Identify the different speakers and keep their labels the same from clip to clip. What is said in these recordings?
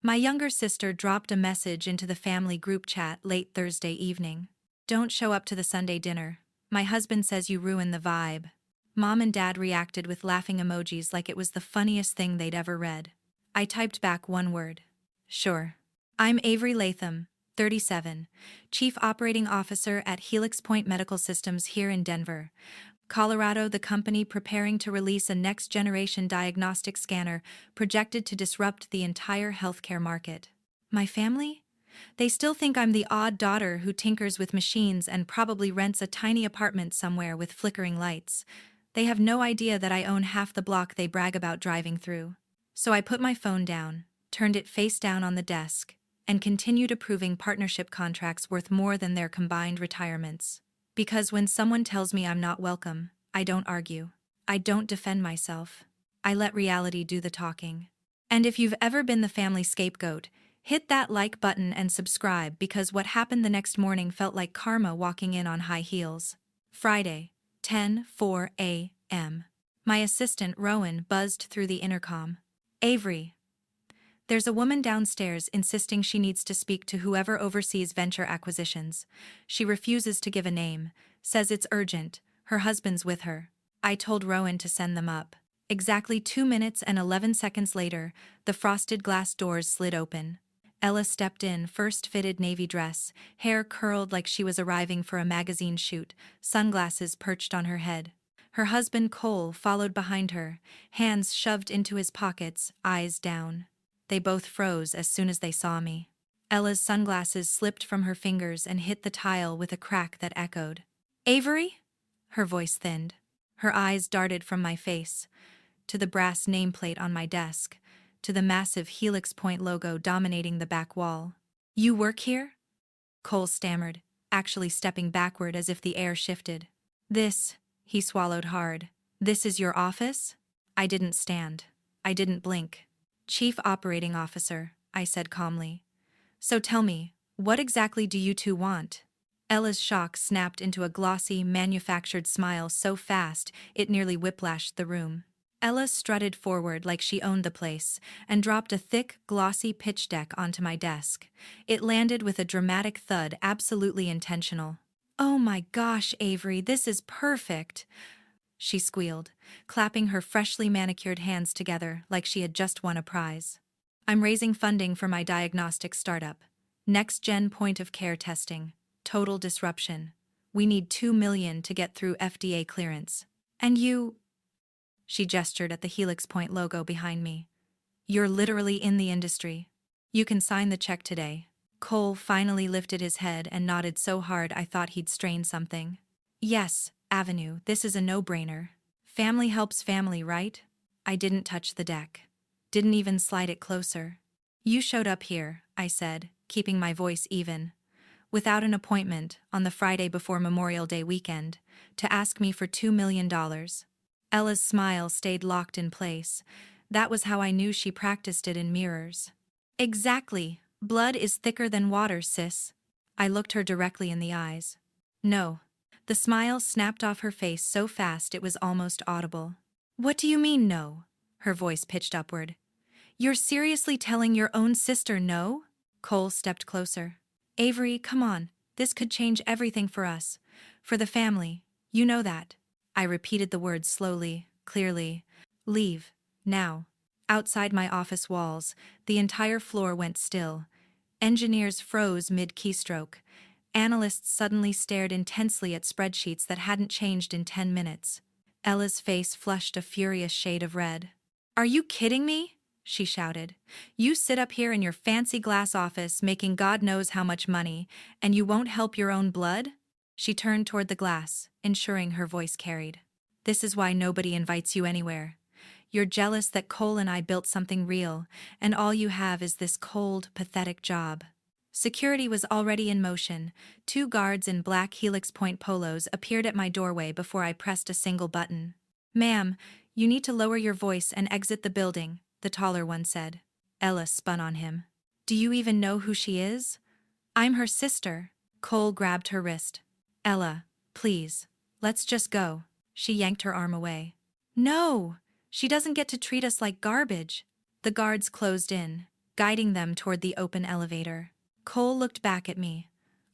Speaker 1: My younger sister dropped a message into the family group chat late Thursday evening. Don't show up to the Sunday dinner. My husband says you ruin the vibe. Mom and Dad reacted with laughing emojis like it was the funniest thing they'd ever read. I typed back one word. Sure. I'm Avery Latham, 37, Chief Operating Officer at Helix Point Medical Systems here in Denver, Colorado, the company preparing to release a next-generation diagnostic scanner projected to disrupt the entire healthcare market. My family? They still think I'm the odd daughter who tinkers with machines and probably rents a tiny apartment somewhere with flickering lights. They have no idea that I own half the block they brag about driving through. So I put my phone down, turned it face down on the desk, and continued approving partnership contracts worth more than their combined retirements. Because when someone tells me I'm not welcome, I don't argue. I don't defend myself. I let reality do the talking. And if you've ever been the family scapegoat, hit that like button and subscribe because what happened the next morning felt like karma walking in on high heels. Friday, 10:04 a.m. My assistant, Rowan, buzzed through the intercom. Avery. There's a woman downstairs insisting she needs to speak to whoever oversees venture acquisitions. She refuses to give a name, says it's urgent, her husband's with her. I told Rowan to send them up. Exactly 2 minutes and 11 seconds later, the frosted glass doors slid open. Ella stepped in, first-fitted navy dress, hair curled like she was arriving for a magazine shoot, sunglasses perched on her head. Her husband Cole followed behind her, hands shoved into his pockets, eyes down. They both froze as soon as they saw me. Ella's sunglasses slipped from her fingers and hit the tile with a crack that echoed. Avery? Her voice thinned. Her eyes darted from my face, to the brass nameplate on my desk, to the massive Helix Point logo dominating the back wall. You work here? Cole stammered, actually stepping backward as if the air shifted. This, he swallowed hard. This is your office? I didn't stand. I didn't blink. Chief Operating Officer, I said calmly. So tell me, what exactly do you two want? Ella's shock snapped into a glossy, manufactured smile so fast it nearly whiplashed the room. Ella strutted forward like she owned the place and dropped a thick, glossy pitch deck onto my desk. It landed with a dramatic thud, absolutely intentional. Oh my gosh, Avery, this is perfect, she squealed, clapping her freshly manicured hands together like she had just won a prize. I'm raising funding for my diagnostic startup. Next-gen point-of-care testing. Total disruption. We need $2 million to get through FDA clearance. And you... She gestured at the Helix Point logo behind me. You're literally in the industry. You can sign the check today. Cole finally lifted his head and nodded so hard I thought he'd strain something. Yes, Avenue, this is a no-brainer. Family helps family, right? I didn't touch the deck. Didn't even slide it closer. You showed up here, I said, keeping my voice even, without an appointment, on the Friday before Memorial Day weekend, to ask me for $2 million. Ella's smile stayed locked in place. That was how I knew she practiced it in mirrors. Exactly. Blood is thicker than water, sis. I looked her directly in the eyes. No. The smile snapped off her face so fast it was almost audible. What do you mean, no? Her voice pitched upward. You're seriously telling your own sister no? Cole stepped closer. Avery, come on. This could change everything for us. For the family. You know that. I repeated the words slowly, clearly. Leave. Now. Outside my office walls, the entire floor went still. Engineers froze mid-keystroke. Analysts suddenly stared intensely at spreadsheets that hadn't changed in 10 minutes. Ella's face flushed a furious shade of red. Are you kidding me? She shouted. You sit up here in your fancy glass office making God knows how much money, and you won't help your own blood? She turned toward the glass, ensuring her voice carried. This is why nobody invites you anywhere. You're jealous that Cole and I built something real, and all you have is this cold, pathetic job. Security was already in motion. 2 guards in black Helix Point polos appeared at my doorway before I pressed a single button. Ma'am, you need to lower your voice and exit the building, the taller one said. Ella spun on him. Do you even know who she is? I'm her sister. Cole grabbed her wrist. Ella, please, let's just go. She yanked her arm away. No, she doesn't get to treat us like garbage. The guards closed in. guiding them toward the open elevator. Cole looked back at me,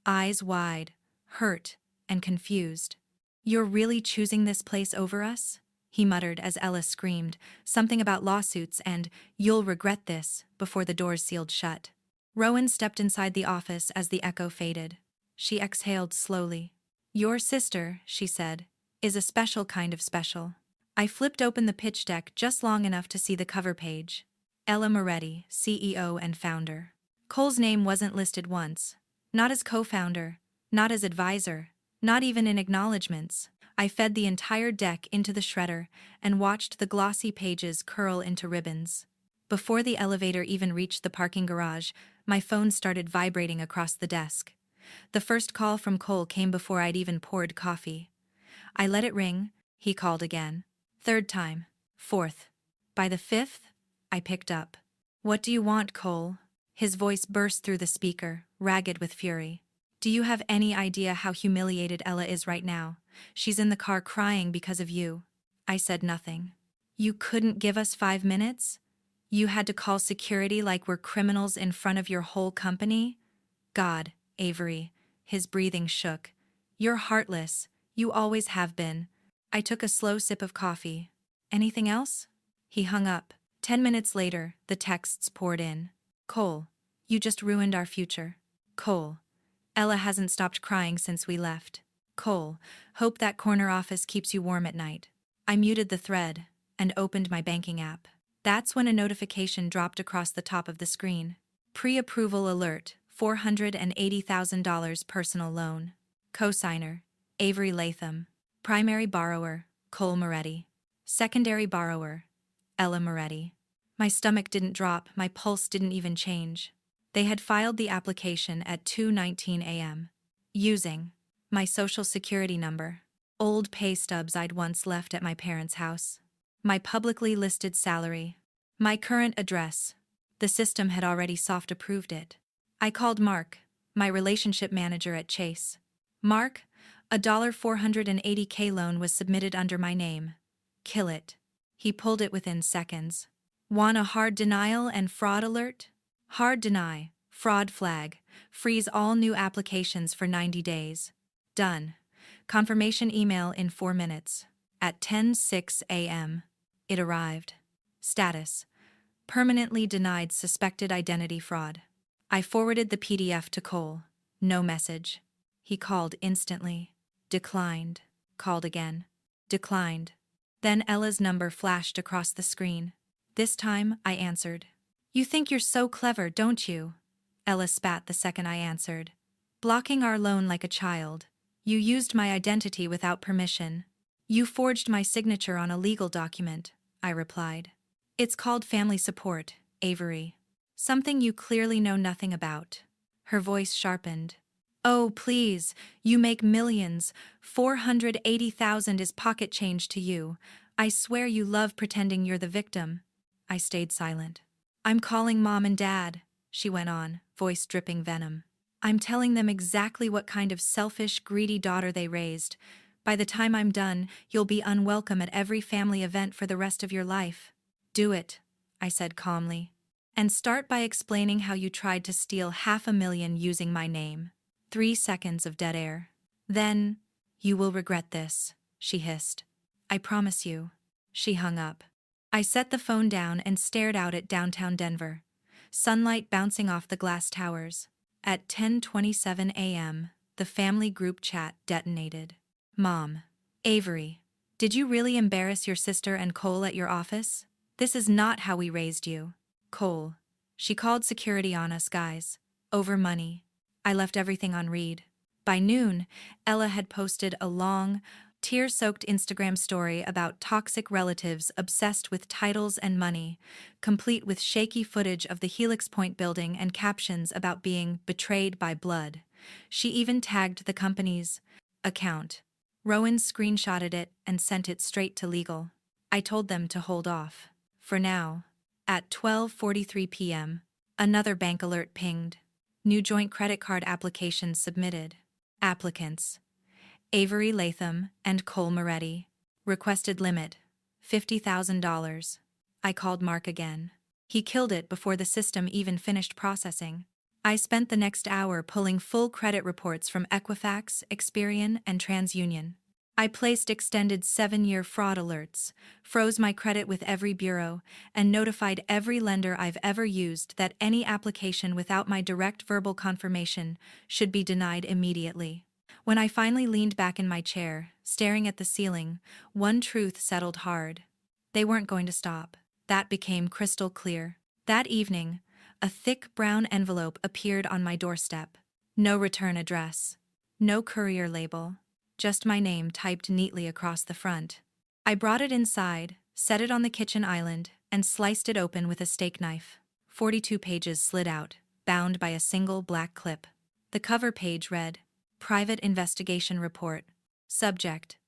Speaker 1: eyes wide, hurt, and confused. "You're really choosing this place over us?" he muttered as Ella screamed, something about lawsuits and "you'll regret this," before the doors sealed shut. Rowan stepped inside the office as the echo faded. She exhaled slowly. "Your sister," she said, "is a special kind of special." I flipped open the pitch deck just long enough to see the cover page. Ella Moretti, CEO and founder. Cole's name wasn't listed once. Not as co-founder, not as advisor, not even in acknowledgments. I fed the entire deck into the shredder and watched the glossy pages curl into ribbons. Before the elevator even reached the parking garage, my phone started vibrating across the desk. The first call from Cole came before I'd even poured coffee. I let it ring. He called again. Third time. Fourth. By the fifth, I picked up. "What do you want, Cole?" His voice burst through the speaker, ragged with fury. "Do you have any idea how humiliated Ella is right now? She's in the car crying because of you." I said nothing. "You couldn't give us 5 minutes? You had to call security like we're criminals in front of your whole company?" "God, Avery." His breathing shook. "You're heartless. You always have been." I took a slow sip of coffee. "Anything else?" He hung up. 10 minutes later, the texts poured in. "Cole, you just ruined our future." "Cole, Ella hasn't stopped crying since we left." "Cole, hope that corner office keeps you warm at night." I muted the thread and opened my banking app. That's when a notification dropped across the top of the screen. Pre-approval alert, $480,000 personal loan. Cosigner, Avery Latham. Primary borrower, Cole Moretti. Secondary borrower, Ella Moretti. My stomach didn't drop, my pulse didn't even change. They had filed the application at 2:19 a.m. Using my social security number, old pay stubs I'd once left at my parents' house, my publicly listed salary, my current address. The system had already soft approved it. I called Mark, my relationship manager at Chase. "Mark, a $480K loan was submitted under my name. Kill it." He pulled it within seconds. "Want a hard denial and fraud alert? Hard deny, fraud flag, freeze all new applications for 90 days. Done. Confirmation email in 4 minutes." At 10:06 a.m., it arrived. Status: permanently denied suspected identity fraud. I forwarded the PDF to Cole. No message. He called instantly. Declined. Called again. Declined. Then Ella's number flashed across the screen. This time, I answered. "You think you're so clever, don't you?" Ella spat the second I answered. "Blocking our loan like a child. You used my identity without permission. You forged my signature on a legal document," I replied. "It's called family support, Avery. Something you clearly know nothing about." Her voice sharpened. "Oh, please, you make millions. 480,000 is pocket change to you. I swear you love pretending you're the victim." I stayed silent. "I'm calling Mom and Dad," she went on, voice dripping venom. "I'm telling them exactly what kind of selfish, greedy daughter they raised. By the time I'm done, you'll be unwelcome at every family event for the rest of your life." "Do it," I said calmly. "And start by explaining how you tried to steal $500,000 using my name." 3 seconds of dead air. Then, "You will regret this," she hissed. "I promise you." She hung up. I set the phone down and stared out at downtown Denver, sunlight bouncing off the glass towers. At 10:27 a.m., the family group chat detonated. "Mom. Avery. Did you really embarrass your sister and Cole at your office? This is not how we raised you." Cole. "She called security on us, guys. Over money." I left everything on read. By noon, Ella had posted a long, tear-soaked Instagram story about toxic relatives obsessed with titles and money, complete with shaky footage of the Helix Point building and captions about being betrayed by blood. She even tagged the company's account. Rowan screenshotted it and sent it straight to legal. I told them to hold off. For now. At 12:43 p.m., another bank alert pinged. New joint credit card applications submitted. Applicants: Avery Latham and Cole Moretti. Requested limit: $50,000. I called Mark again. He killed it before the system even finished processing. I spent the next hour pulling full credit reports from Equifax, Experian, and TransUnion. I placed extended 7-year fraud alerts, froze my credit with every bureau, and notified every lender I've ever used that any application without my direct verbal confirmation should be denied immediately. When I finally leaned back in my chair, staring at the ceiling, one truth settled hard. They weren't going to stop. That became crystal clear. That evening, a thick brown envelope appeared on my doorstep. No return address. No courier label. Just my name typed neatly across the front. I brought it inside, set it on the kitchen island, and sliced it open with a steak knife. 42 pages slid out, bound by a single black clip. The cover page read, Private Investigation Report. Subject: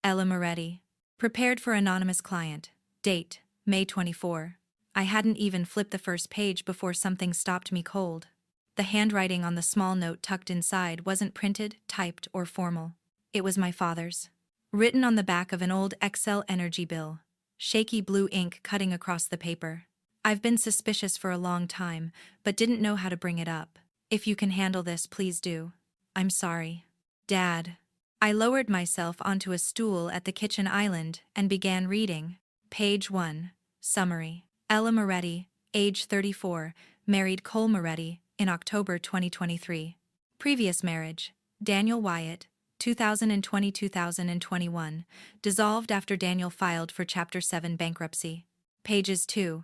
Speaker 1: Ella Moretti. Prepared for anonymous client. Date: May 24. I hadn't even flipped the first page before something stopped me cold. The handwriting on the small note tucked inside wasn't printed, typed, or formal. It was my father's. Written on the back of an old Excel energy bill. Shaky blue ink cutting across the paper. I've been suspicious for a long time, but didn't know how to bring it up. If you can handle this, please do. I'm sorry. Dad. I lowered myself onto a stool at the kitchen island and began reading. Page 1. Summary. Ella Moretti, age 34, married Cole Moretti in October 2023. Previous marriage: Daniel Wyatt, 2020-2021, dissolved after Daniel filed for Chapter 7 bankruptcy. Pages 2.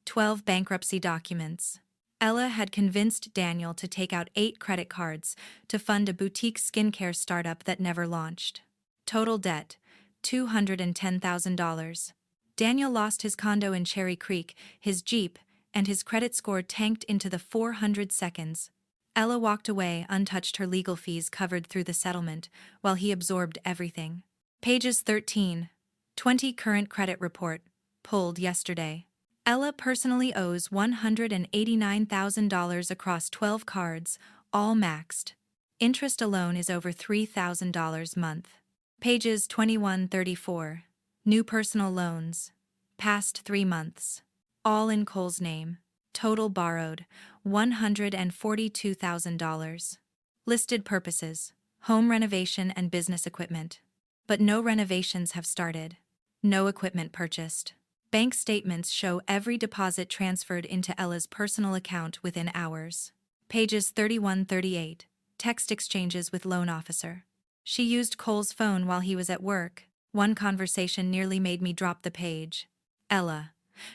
Speaker 1: 12 bankruptcy documents. Ella had convinced Daniel to take out 8 credit cards to fund a boutique skincare startup that never launched. Total debt: $210,000. Daniel lost his condo in Cherry Creek, his Jeep, and his credit score tanked into the 400 seconds. Ella walked away untouched, her legal fees covered through the settlement, while he absorbed everything. Pages 13. 20 current credit report. Pulled yesterday. Ella personally owes $189,000 across 12 cards, all maxed. Interest alone is over $3,000 month. Pages 21-34. New personal loans. Past 3 months. All in Cole's name. Total borrowed, $142,000. Listed purposes: home renovation and business equipment. But no renovations have started. No equipment purchased. Bank statements show every deposit transferred into Ella's personal account within hours. Pages 31-38. Text exchanges with loan officer. She used Cole's phone while he was at work. One conversation nearly made me drop the page. Ella: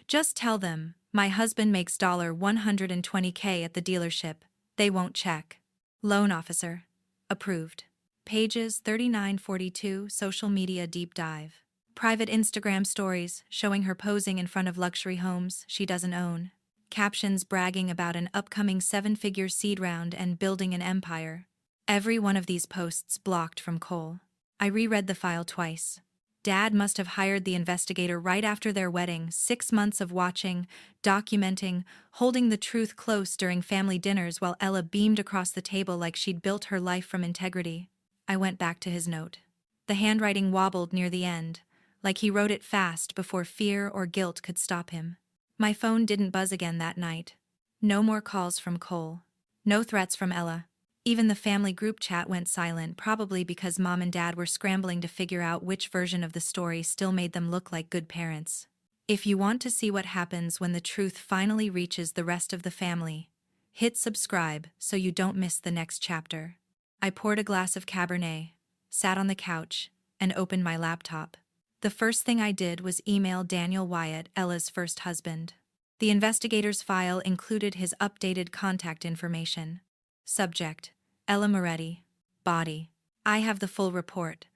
Speaker 1: just tell them, my husband makes $120K at the dealership. They won't check. Loan officer: approved. Pages 39-42. Social media deep dive. Private Instagram stories showing her posing in front of luxury homes she doesn't own. Captions bragging about an upcoming 7-figure seed round and building an empire. Every one of these posts blocked from Cole. I reread the file twice. Dad must have hired the investigator right after their wedding. 6 months of watching, documenting, holding the truth close during family dinners while Ella beamed across the table like she'd built her life from integrity. I went back to his note. The handwriting wobbled near the end, like he wrote it fast before fear or guilt could stop him. My phone didn't buzz again that night. No more calls from Cole. No threats from Ella. Even the family group chat went silent, probably because Mom and Dad were scrambling to figure out which version of the story still made them look like good parents. If you want to see what happens when the truth finally reaches the rest of the family, hit subscribe so you don't miss the next chapter. I poured a glass of Cabernet, sat on the couch, and opened my laptop. The first thing I did was email Daniel Wyatt, Ella's first husband. The investigator's file included his updated contact information. Subject: Ella Moretti. Body: I have the full report.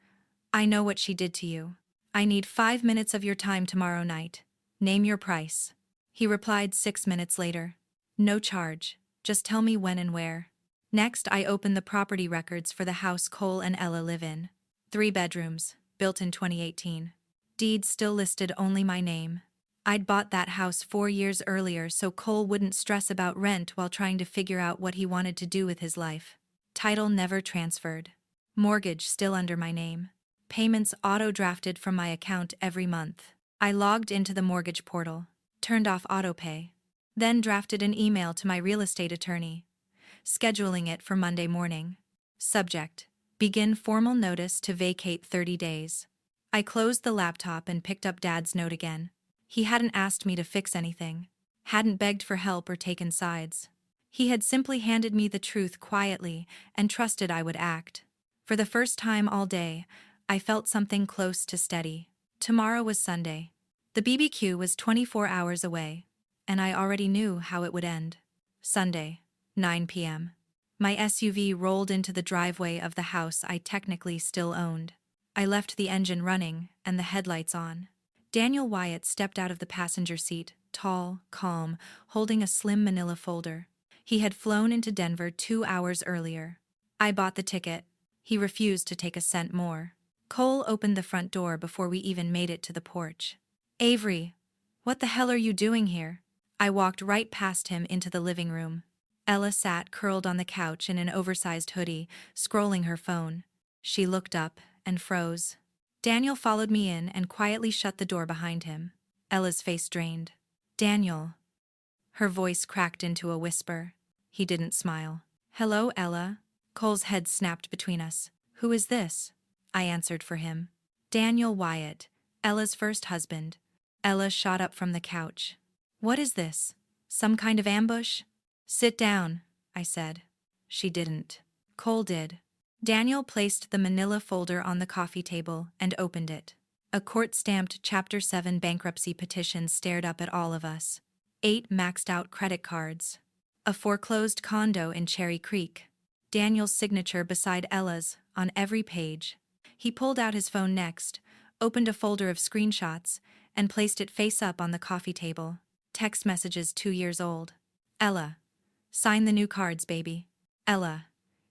Speaker 1: I know what she did to you. I need 5 minutes of your time tomorrow night. Name your price. He replied 6 minutes later. No charge, just tell me when and where. Next, I opened the property records for the house Cole and Ella live in. 3 bedrooms, built in 2018. Deeds still listed only my name. I'd bought that house 4 years earlier so Cole wouldn't stress about rent while trying to figure out what he wanted to do with his life. Title never transferred. Mortgage still under my name. Payments auto-drafted from my account every month. I logged into the mortgage portal, turned off autopay, Then drafted an email to my real estate attorney, scheduling it for Monday morning. Subject: begin formal notice to vacate 30 days. I closed the laptop and picked up Dad's note again. He hadn't asked me to fix anything, hadn't begged for help or taken sides. He had simply handed me the truth quietly and trusted I would act. For the first time all day, I felt something close to steady. Tomorrow was Sunday. The BBQ was 24 hours away, and I already knew how it would end. Sunday, 9 p.m. My SUV rolled into the driveway of the house I technically still owned. I left the engine running and the headlights on. Daniel Wyatt stepped out of the passenger seat, tall, calm, holding a slim manila folder. He had flown into Denver 2 hours earlier. I bought the ticket. He refused to take a cent more. Cole opened the front door before we even made it to the porch. "Avery, what the hell are you doing here?" I walked right past him into the living room. Ella sat curled on the couch in an oversized hoodie, scrolling her phone. She looked up and froze. Daniel followed me in and quietly shut the door behind him. Ella's face drained. "Daniel." Her voice cracked into a whisper. He didn't smile. "Hello, Ella." Cole's head snapped between us. "Who is this?" I answered for him. "Daniel Wyatt, Ella's first husband." Ella shot up from the couch. "What is this? Some kind of ambush?" "Sit down," I said. She didn't. Cole did. Daniel placed the manila folder on the coffee table and opened it. A court-stamped Chapter 7 bankruptcy petition stared up at all of us. 8 maxed-out credit cards. A foreclosed condo in Cherry Creek. Daniel's signature beside Ella's, on every page. He pulled out his phone next, opened a folder of screenshots, and placed it face up on the coffee table. Text messages 2 years old. "Ella, sign the new cards, baby." "Ella,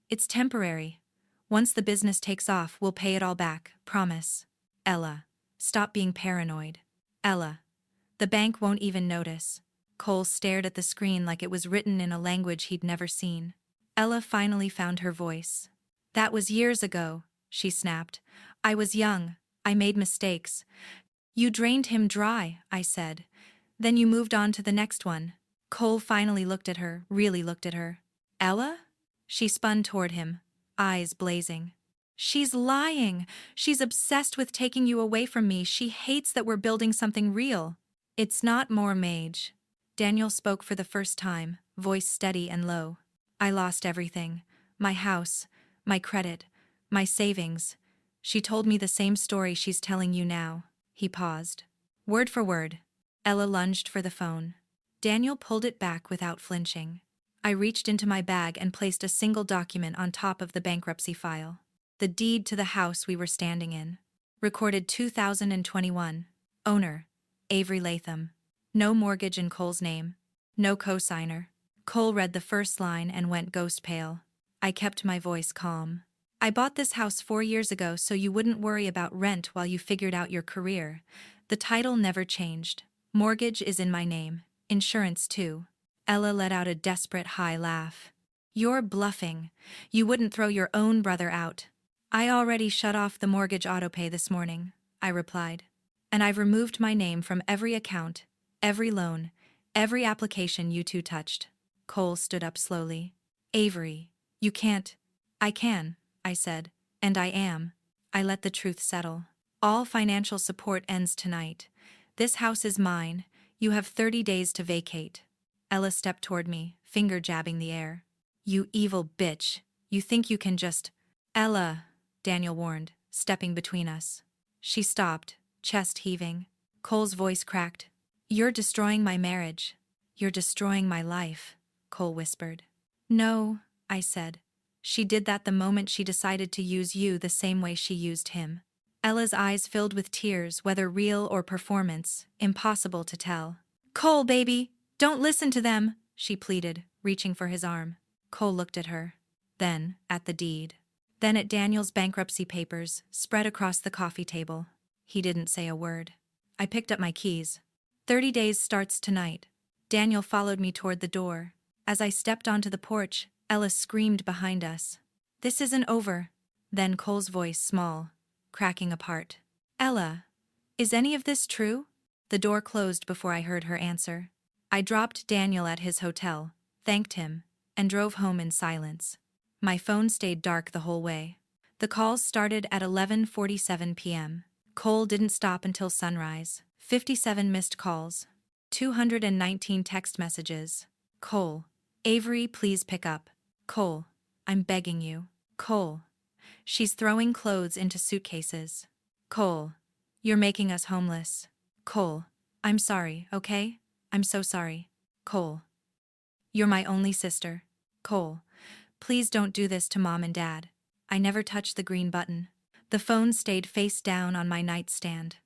Speaker 1: it's temporary. Once the business takes off, we'll pay it all back, promise." "Ella, stop being paranoid." "Ella, the bank won't even notice." Cole stared at the screen like it was written in a language he'd never seen. Ella finally found her voice. "That was years ago," she snapped. "I was young. I made mistakes." "You drained him dry," I said. "Then you moved on to the next one." Cole finally looked at her, really looked at her. "Ella?" She spun toward him, eyes blazing. "She's lying. She's obsessed with taking you away from me. She hates that we're building something real." "It's not more mage." Daniel spoke for the first time, voice steady and low. "I lost everything. My house, my credit, my savings." She told me the same story she's telling you now. He paused. Word for word. Ella lunged for the phone. Daniel pulled it back without flinching. I reached into my bag and placed a single document on top of the bankruptcy file. The deed to the house we were standing in. Recorded 2021. Owner: Avery Latham. No mortgage in Cole's name. No cosigner. Cole read the first line and went ghost pale. I kept my voice calm. "I bought this house 4 years ago so you wouldn't worry about rent while you figured out your career. The title never changed. Mortgage is in my name. Insurance too." Ella let out a desperate high laugh. "You're bluffing. You wouldn't throw your own brother out." "I already shut off the mortgage autopay this morning," I replied. "And I've removed my name from every account, every loan, every application you two touched." Cole stood up slowly. "Avery, you can't." "I can," I said, "and I am." I let the truth settle. "All financial support ends tonight. This house is mine. You have 30 days to vacate." Ella stepped toward me, finger jabbing the air. "You evil bitch. You think you can just—" "Ella," Daniel warned, stepping between us. She stopped, chest heaving. Cole's voice cracked. "You're destroying my marriage. You're destroying my life," Cole whispered. "No," I said. "She did that the moment she decided to use you the same way she used him." Ella's eyes filled with tears, whether real or performance, impossible to tell. "Cole, baby, don't listen to them," she pleaded, reaching for his arm. Cole looked at her. Then at the deed. Then at Daniel's bankruptcy papers, spread across the coffee table. He didn't say a word. I picked up my keys. 30 days starts tonight." Daniel followed me toward the door. As I stepped onto the porch, Ella screamed behind us. "This isn't over." Then Cole's voice small, cracking apart. "Ella, is any of this true?" The door closed before I heard her answer. I dropped Daniel at his hotel, thanked him, and drove home in silence. My phone stayed dark the whole way. The calls started at 11:47 p.m. Cole didn't stop until sunrise. 57 missed calls. 219 text messages. Cole. Avery, please pick up. Cole. I'm begging you. Cole. She's throwing clothes into suitcases. Cole. You're making us homeless. Cole. I'm sorry, okay? I'm so sorry. Cole. You're my only sister. Cole. Please don't do this to Mom and Dad. I never touched the green button. The phone stayed face down on my nightstand,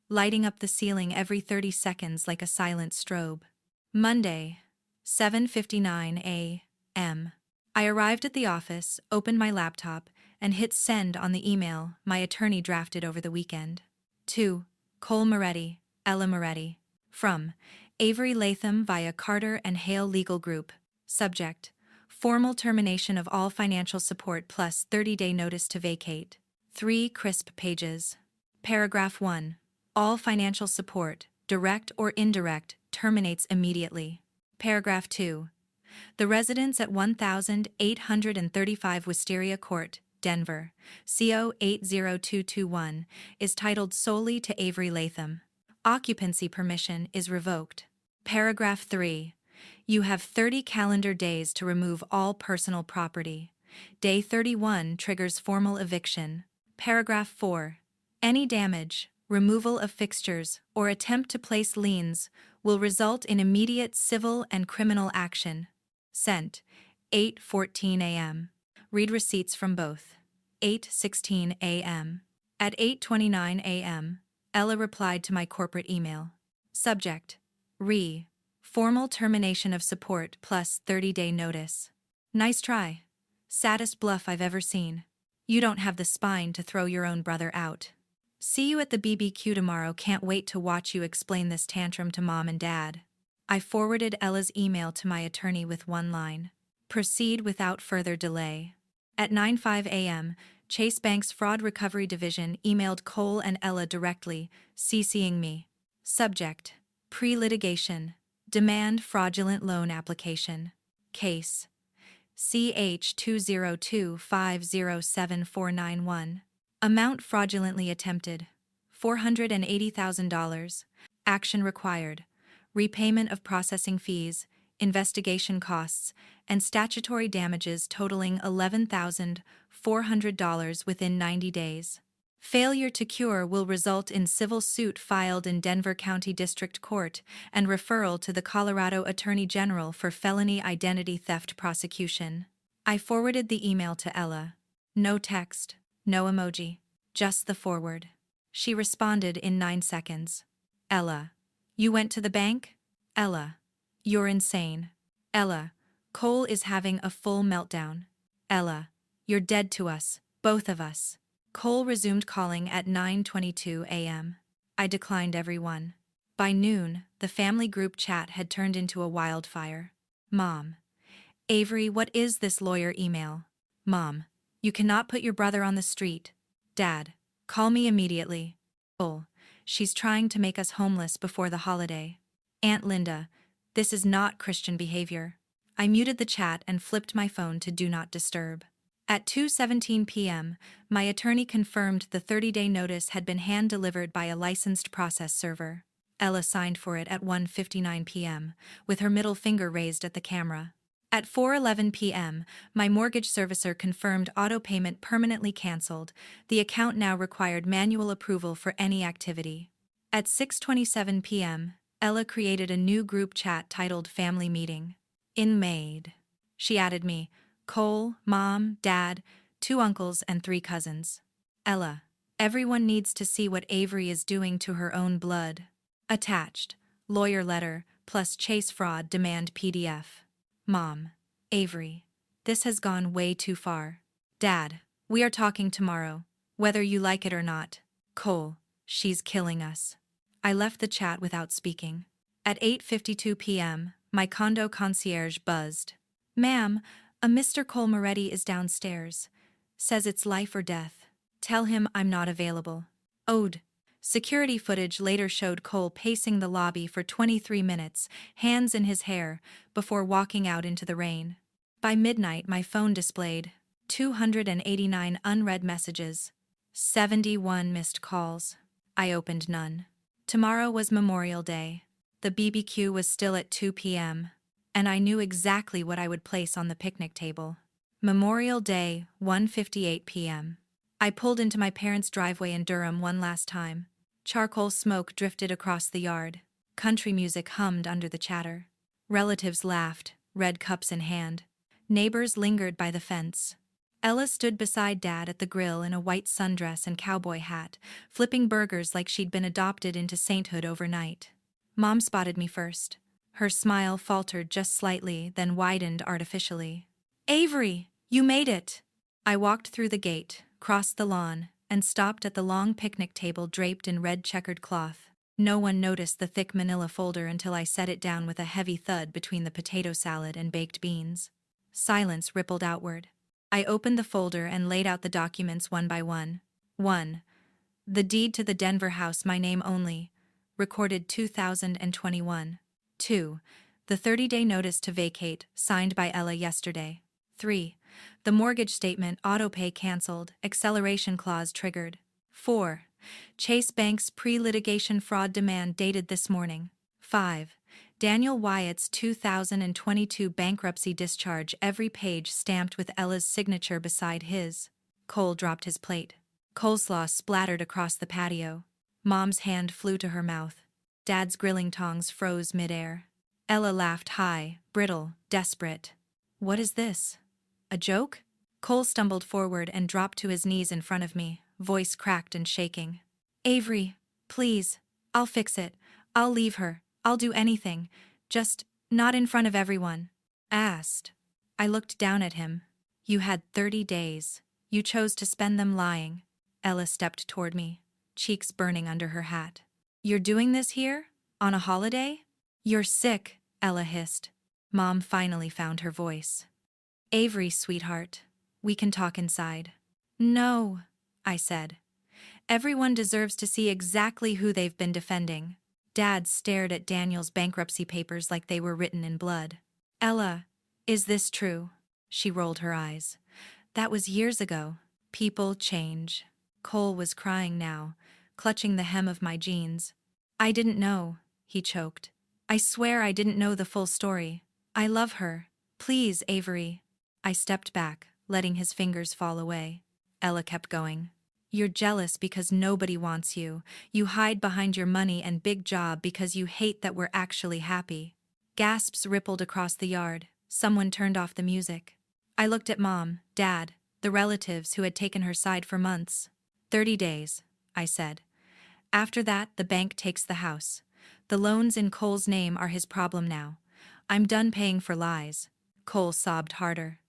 Speaker 1: lighting up the ceiling every 30 seconds like a silent strobe. Monday, 7:59 a.m. I arrived at the office, opened my laptop, and hit send on the email my attorney drafted over the weekend. To Cole Moretti, Ella Moretti. From Avery Latham via Carter and Hale Legal Group. Subject: formal termination of all financial support plus 30-day notice to vacate. 3 crisp pages. Paragraph 1. All financial support, direct or indirect, terminates immediately. Paragraph 2. The residence at 1835 Wisteria Court, Denver, CO 80221, is titled solely to Avery Latham. Occupancy permission is revoked. Paragraph 3. You have 30 calendar days to remove all personal property. Day 31 triggers formal eviction. Paragraph 4. Any damage, removal of fixtures, or attempt to place liens will result in immediate civil and criminal action. Sent. 8:14 a.m. Read receipts from both. 8:16 a.m. At 8:29 a.m., Ella replied to my corporate email. Subject: formal termination of support plus 30-day notice. Nice try. Saddest bluff I've ever seen. You don't have the spine to throw your own brother out. See you at the BBQ tomorrow. Can't wait to watch you explain this tantrum to Mom and Dad. I forwarded Ella's email to my attorney with one line. Proceed without further delay. At 9:05 a.m., Chase Bank's Fraud Recovery Division emailed Cole and Ella directly, CCing me. Subject: pre-litigation. Demand fraudulent loan application. Case CH 202507491. Amount fraudulently attempted: $480,000. Action required: repayment of processing fees, investigation costs, and statutory damages totaling $11,400 within 90 days. Failure to cure will result in civil suit filed in Denver County District Court and referral to the Colorado Attorney General for felony identity theft prosecution. I forwarded the email to Ella. No text, no emoji, just the forward. She responded in 9 seconds. Ella: you went to the bank? Ella: you're insane. Ella: Cole is having a full meltdown. Ella: you're dead to us, both of us. Cole resumed calling at 9:22 a.m. I declined everyone. By noon, the family group chat had turned into a wildfire. Mom: Avery, what is this lawyer email? Mom: you cannot put your brother on the street. Dad: call me immediately. Cole: she's trying to make us homeless before the holiday. Aunt Linda: this is not Christian behavior. I muted the chat and flipped my phone to Do Not Disturb. At 2:17 p.m., my attorney confirmed the 30-day notice had been hand-delivered by a licensed process server. Ella signed for it at 1:59 p.m., with her middle finger raised at the camera. At 4:11 p.m., my mortgage servicer confirmed auto payment permanently canceled. The account now required manual approval for any activity. At 6:27 p.m., Ella created a new group chat titled Family Meeting. In Maid. She added me: Cole, Mom, Dad, 2 uncles and 3 cousins. Ella: everyone needs to see what Avery is doing to her own blood. Attached: lawyer letter plus Chase fraud demand PDF. Mom: Avery, this has gone way too far. Dad: we are talking tomorrow, whether you like it or not. Cole: she's killing us. I left the chat without speaking. At 8:52 p.m., my condo concierge buzzed. Ma'am, a Mr. Cole Moretti is downstairs. Says it's life or death. Tell him I'm not available. Ode. Security footage later showed Cole pacing the lobby for 23 minutes, hands in his hair, before walking out into the rain. By midnight, my phone displayed 289 unread messages, 71 missed calls. I opened none. Tomorrow was Memorial Day. The BBQ was still at 2 p.m., and I knew exactly what I would place on the picnic table. Memorial Day, 1:58 p.m. I pulled into my parents' driveway in Durham one last time. Charcoal smoke drifted across the yard. Country music hummed under the chatter. Relatives laughed, red cups in hand. Neighbors lingered by the fence. Ella stood beside Dad at the grill in a white sundress and cowboy hat, flipping burgers like she'd been adopted into sainthood overnight. Mom spotted me first. Her smile faltered just slightly, then widened artificially. "Avery, you made it!" I walked through the gate, crossed the lawn, and stopped at the long picnic table draped in red checkered cloth. No one noticed the thick manila folder until I set it down with a heavy thud between the potato salad and baked beans. Silence rippled outward. I opened the folder and laid out the documents one by one. 1. The deed to the Denver house, my name only, recorded 2021. 2. The 30-day notice to vacate, signed by Ella yesterday. 3. The mortgage statement, autopay canceled, acceleration clause triggered. 4. Chase Bank's pre-litigation fraud demand dated this morning. 5. Daniel Wyatt's 2022 bankruptcy discharge, every page stamped with Ella's signature beside his. Cole dropped his plate. Coleslaw splattered across the patio. Mom's hand flew to her mouth. Dad's grilling tongs froze midair. Ella laughed high, brittle, desperate. "What is this? A joke?" Cole stumbled forward and dropped to his knees in front of me, voice cracked and shaking. "Avery, please, I'll fix it. I'll leave her. I'll do anything. Just not in front of everyone." Asked. I looked down at him. "You had 30 days. You chose to spend them lying." Ella stepped toward me, cheeks burning under her hat. "You're doing this here? On a holiday?" "You're sick," Ella hissed. Mom finally found her voice. "Avery, sweetheart, we can talk inside." "No," I said. "Everyone deserves to see exactly who they've been defending." Dad stared at Daniel's bankruptcy papers like they were written in blood. "Ella, is this true?" She rolled her eyes. "That was years ago. People change." Cole was crying now, clutching the hem of my jeans. "I didn't know," he choked. "I swear I didn't know the full story. I love her. Please, Avery." I stepped back, letting his fingers fall away. Ella kept going. "You're jealous because nobody wants you. You hide behind your money and big job because you hate that we're actually happy." Gasps rippled across the yard. Someone turned off the music. I looked at Mom, Dad, the relatives who had taken her side for months. 30 days, I said. "After that, the bank takes the house. The loans in Cole's name are his problem now. I'm done paying for lies." Cole sobbed harder.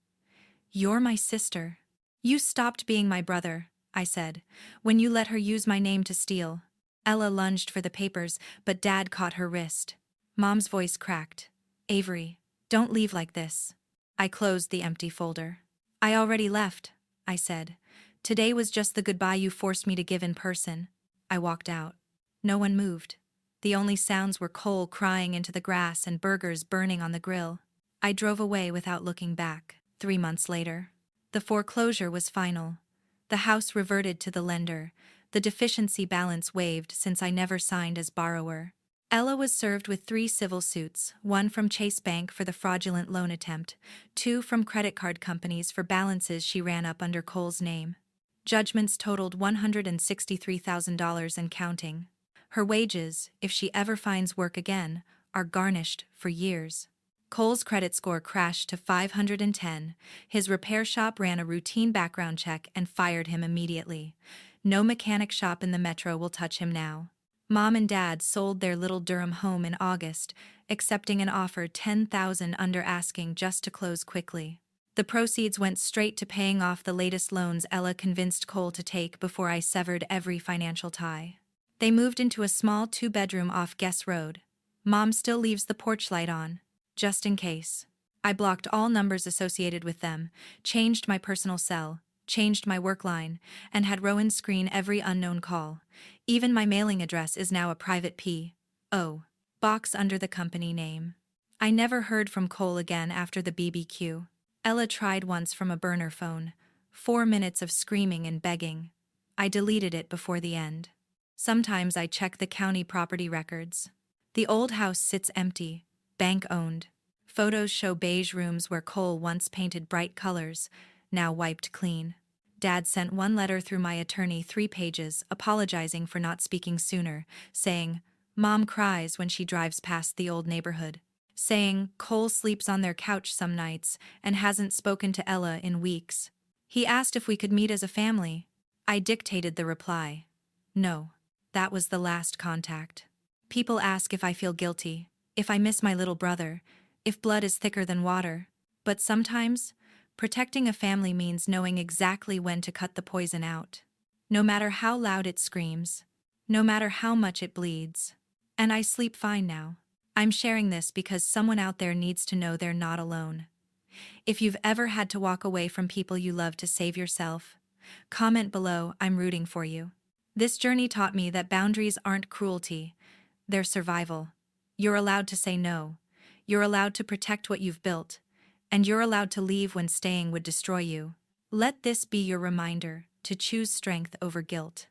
Speaker 1: "You're my sister. You stopped being my brother," I said, "when you let her use my name to steal." Ella lunged for the papers, but Dad caught her wrist. Mom's voice cracked. "Avery, don't leave like this." I closed the empty folder. "I already left," I said. "Today was just the goodbye you forced me to give in person." I walked out. No one moved. The only sounds were Cole crying into the grass and burgers burning on the grill. I drove away without looking back. 3 months later, the foreclosure was final. The house reverted to the lender. The deficiency balance waived since I never signed as borrower. Ella was served with 3 civil suits, 1 from Chase Bank for the fraudulent loan attempt, 2 from credit card companies for balances she ran up under Cole's name. Judgments totaled $163,000 and counting. Her wages, if she ever finds work again, are garnished for years. Cole's credit score crashed to 510. His repair shop ran a routine background check and fired him immediately. No mechanic shop in the metro will touch him now. Mom and Dad sold their little Durham home in August, accepting an offer $10,000 under asking just to close quickly. The proceeds went straight to paying off the latest loans Ella convinced Cole to take before I severed every financial tie. They moved into a small 2-bedroom off Guess Road. Mom still leaves the porch light on, just in case. I blocked all numbers associated with them, changed my personal cell, changed my work line, and had Rowan screen every unknown call. Even my mailing address is now a private P.O. box under the company name. I never heard from Cole again after the BBQ. Ella tried once from a burner phone. 4 minutes of screaming and begging. I deleted it before the end. Sometimes I check the county property records. The old house sits empty, bank-owned. Photos show beige rooms where Cole once painted bright colors, now wiped clean. Dad sent one letter through my attorney, 3 pages, apologizing for not speaking sooner, saying, "Mom cries when she drives past the old neighborhood." Saying, "Cole sleeps on their couch some nights and hasn't spoken to Ella in weeks." He asked if we could meet as a family. I dictated the reply. No. That was the last contact. People ask if I feel guilty, if I miss my little brother, if blood is thicker than water. But sometimes, protecting a family means knowing exactly when to cut the poison out. No matter how loud it screams, no matter how much it bleeds. And I sleep fine now. I'm sharing this because someone out there needs to know they're not alone. If you've ever had to walk away from people you love to save yourself, comment below. I'm rooting for you. This journey taught me that boundaries aren't cruelty, they're survival. You're allowed to say no. You're allowed to protect what you've built. And you're allowed to leave when staying would destroy you. Let this be your reminder to choose strength over guilt.